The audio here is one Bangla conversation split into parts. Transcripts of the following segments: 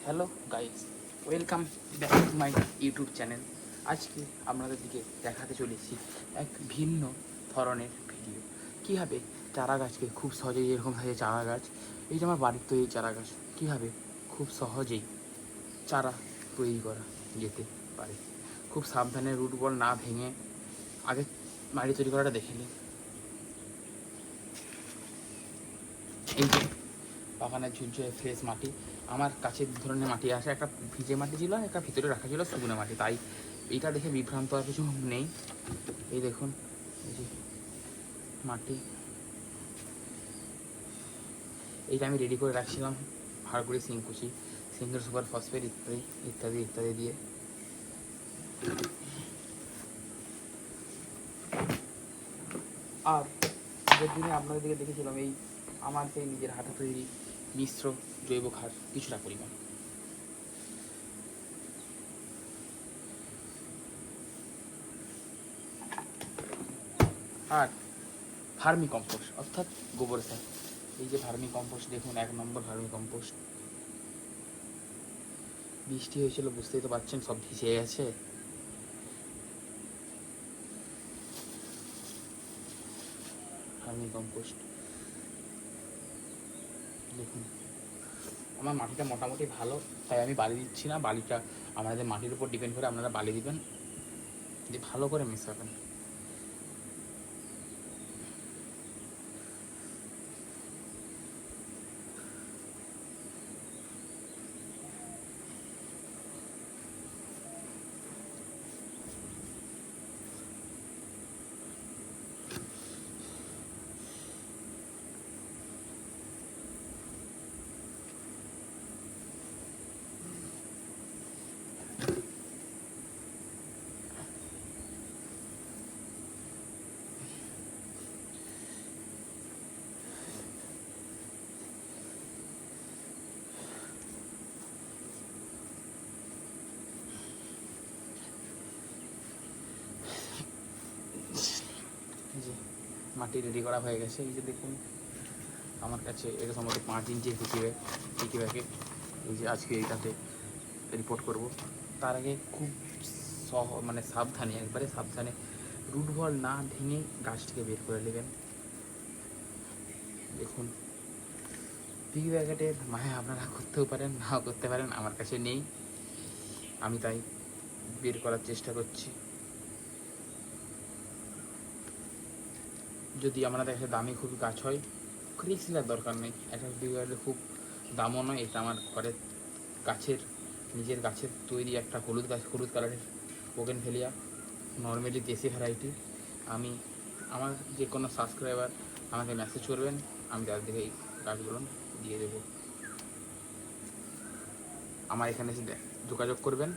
Hello guys, welcome back to my YouTube channel. আজকে আপনাদের দিকে দেখাতে চলেছি এক ভিন্ন ধরনের ভিডিও। কীভাবে চারা গাছকে খুব সহজেই এরকম থাকে চারা গাছ, এই যে আমার বাড়ির তৈরি চারা গাছ, কীভাবে খুব সহজেই চারা তৈরি করা যেতে পারে। খুব সাবধানে রুট বল না ভেঙে আগে মাটি তৈরি করাটা দেখে নিন। এই যে বাগানের ঝুরঝুরে ফ্রেশ মাটি, আমার কাছে দু ধরনের মাটি আসে, একটা ভিজে মাটি ছিল, একটা ভিতরে রাখা ছিল শুকনো মাটি, তাই এইটা দেখে বিভ্রান্ত আর কিছু নেই। এই দেখুন, এই যে মাটি, এইটা আমি রেডি করে রাখছিলাম ভাড়গুড়ি সিংকুচি, সিঙ্গেল সুপার ফসফেট ইত্যাদি ইত্যাদি ইত্যাদি দিয়ে। আর আগের দিনে আপনাদের দিকে দেখেছিলাম এই আমার সেই নিজের হাতে তৈরি মিশ্র জৈব সার কিছুটা পরিমাণ। আর ভার্মি কম্পোস্ট অর্থাৎ গোবর সার। এই যে ভার্মি কম্পোস্ট দেখুন, 1 নম্বর ভার্মি কম্পোস্ট। বৃষ্টি হয়েছিল, বুঝতেই তো পারছেন, সব ভিজে গেছে। ভার্মি কম্পোস্ট দেখুন, আমার মাটিটা মোটামুটি ভালো, তাই আমি বালি দিচ্ছি না। বালিটা আমাদের মাটির উপর ডিপেন্ড করে, আপনারা বালি দিবেন, দিয়ে ভালো করে মেশাবেন। এই যে মাটি রেডি করা হয়ে গেছে। এই যে দেখুন, আমার কাছে এটা সম্ভবত 5 ইঞ্চির পিকি ব্যাগে। এই যে আজকে এইটাতে রিপোর্ট করব। তার আগে খুব মানে সাবধানে, একবারে সাবধানে রুট বল না ভেঙে গাছটিকে বের করে নেবেন। দেখুন, পিকি ব্যাগেটের মায়া আপনারা করতেও পারেন, নাও করতে পারেন, আমার কাছে নেই, আমি তাই বের করার চেষ্টা করছি। যদি আপনাদের কাছে দামি খুব গাছ হয়, রিস্ক নেওয়ার দরকার নেই। একটা বিঘাতে খুব দামও নয়। এটা আমার ঘরের গাছের, নিজের গাছের তৈরি একটা হলুদ গাছ, হলুদ কালারের বোগেনভেলিয়া, নর্মালি দেশি ভ্যারাইটি। আমি আমার যে কোনো সাবস্ক্রাইবার আমাকে মেসেজ করবেন, আমি তাদের দিকে এই গাছগুলো দিয়ে দেবো। আমার এখানে এসে যোগাযোগ করবেন।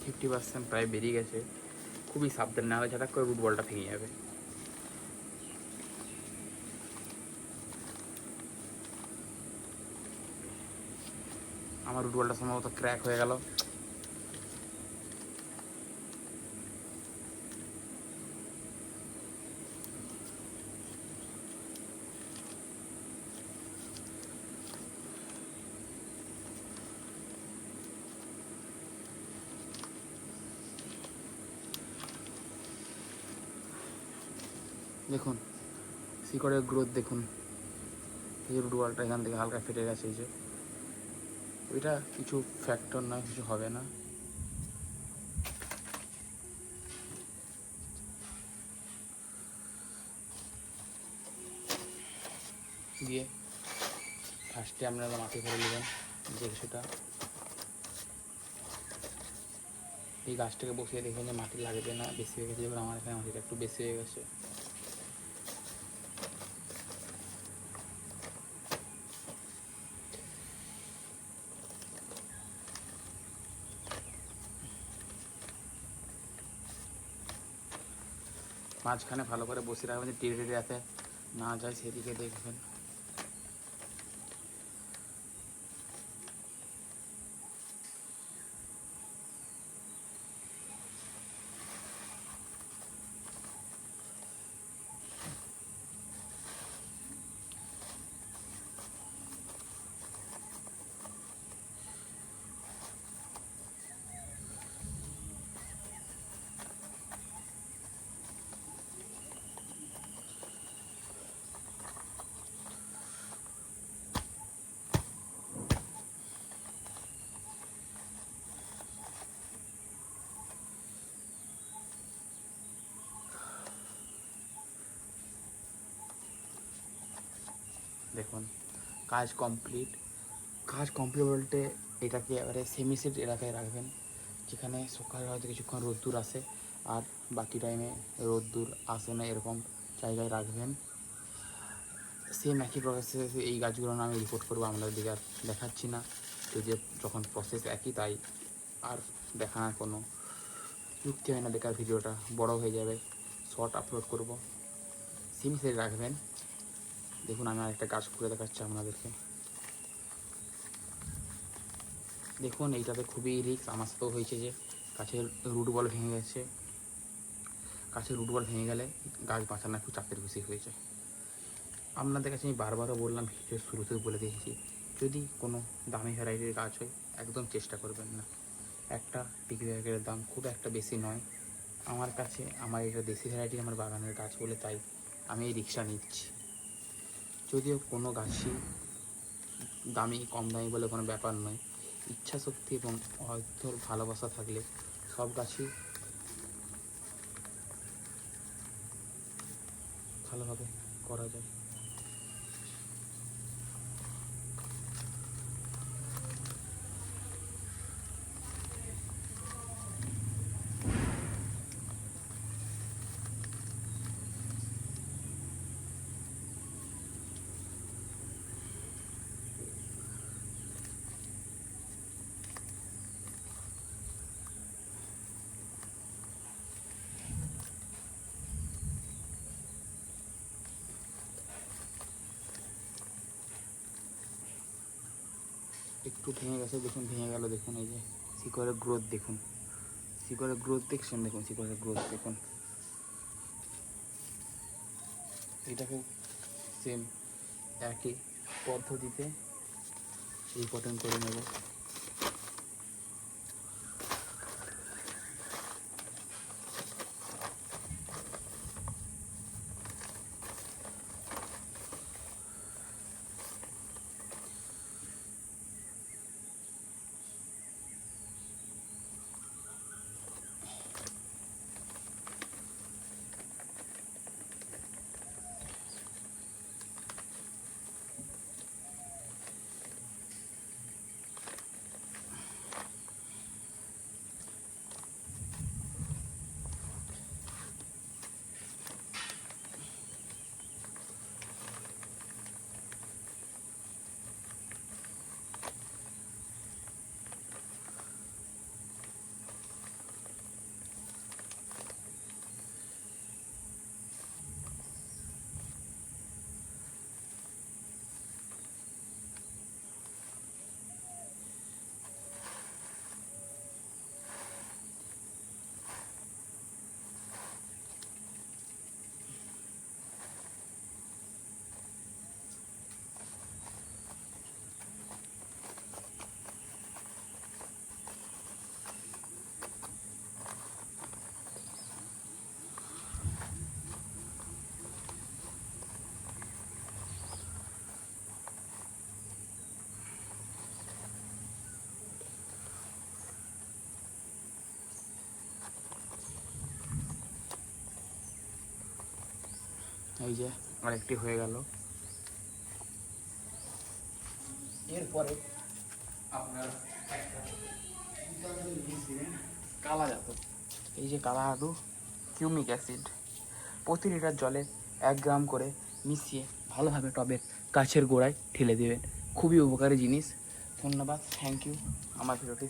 ফিফটি পার্সেন্ট প্রায় বেরিয়ে গেছে। খুবই সাবধান, না হলে ঝাঁটাক করে রুট বলটা ভেঙে যাবে। আমার রুট বলটা সম্ভবত ক্র্যাক হয়ে গেল। দেখুন শিকড়ের গ্রোথ দেখুন, এই যে রুট বলটা এখান থেকে হালকা ফেটে গেছে। এই যে ওইটা কিছু ফ্যাক্টর নয়, কিছু হবে না। দিয়ে ফার্স্টে আপনারা মাটি ভরে নেবেন যে কিছুটা, এই গাছটাকে বসিয়ে দেখবেন যে মাটি লাগবে না, বেশি হয়ে গেছে। যেমন আমার এখানে মাটিটা একটু বেশি হয়ে গেছে। মাঝখানে ভালো করে বসে রাখবেন যে টেরে টেরে যাতে না যায়, সেদিকে দেখবেন। দেখুন কাজ কমপ্লিট। কাজ কমপ্লিট বলতে এটাকে এবারে সেমিসেট এলাকায় রাখবেন, যেখানে সকালে হয়তো কিছুক্ষণ রোদ্দুর আসে আর বাকি টাইমে রোদ্দুর আসে না, এরকম জায়গায় রাখবেন। সেম একই প্রসেসে এই গাছগুলো আমি রিপোর্ট করবো, আপনাদের দিকে আর দেখাচ্ছি না, যদি যখন প্রসেস একই তাই আর দেখানোর কোনো যুক্তি হয় না, বেকার ভিডিওটা বড় হয়ে যাবে, শর্ট আপলোড করব। সেমিসেট রাখবেন। দেখুন আমি আরেকটা গাছ করে দেখাচ্ছি আপনাদেরকে। দেখুন এইটাতে খুবই রিস্ক, আমার সাথেও হয়েছে যে গাছের রুট বল ভেঙে গেছে। গাছের রুট বল ভেঙে গেলে গাছ বাঁচানো একটু চাপের বেশি হয়েছে। আপনাদের কাছে আমি বারবারও বললাম, ভিডিওর শুরুতেও বলে দিয়েছি, যদি কোনো দামি ভ্যারাইটির গাছ হয় একদম চেষ্টা করবেন না। একটা পিক ব্যাগের দাম খুব একটা বেশি নয়। আমার কাছে আমার এটা দেশি ভ্যারাইটি আমার বাগানের গাছ বলে তাই আমি এই রিক্সা নিচ্ছি। যদিও কোনো গাছই দামি কম দামি বলে কোনো ব্যাপার নয়, ইচ্ছা শক্তি এবং অর্থর ভালোবাসা থাকলে সব গাছই ভালোভাবে করা যায়। একটু ভেঙে গেছে, দেখুন ভেঙে গেল। দেখুন এই যে শিকড়ের গ্রোথ দেখুন, শিকড়ের গ্রোথ দেখছেন, দেখুন শিকড়ের গ্রোথ দেখুন। এটাকে সেম একই পদ্ধতিতে রিপোর্টিং করে নেব। এই যে আরেকটি হয়ে গেল। এরপরে আপনারা একটা জিনিস দিবেন, কালা জাত। এই যে কালা আলু কিউমিক অ্যাসিড প্রতি লিটার জলে 1 গ্রাম করে মিশিয়ে ভালোভাবে টবের গাছের গোড়ায় ঢেলে দেবেন। খুবই উপকারী জিনিস। ধন্যবাদ, থ্যাংক ইউ আমার ভিডিওটি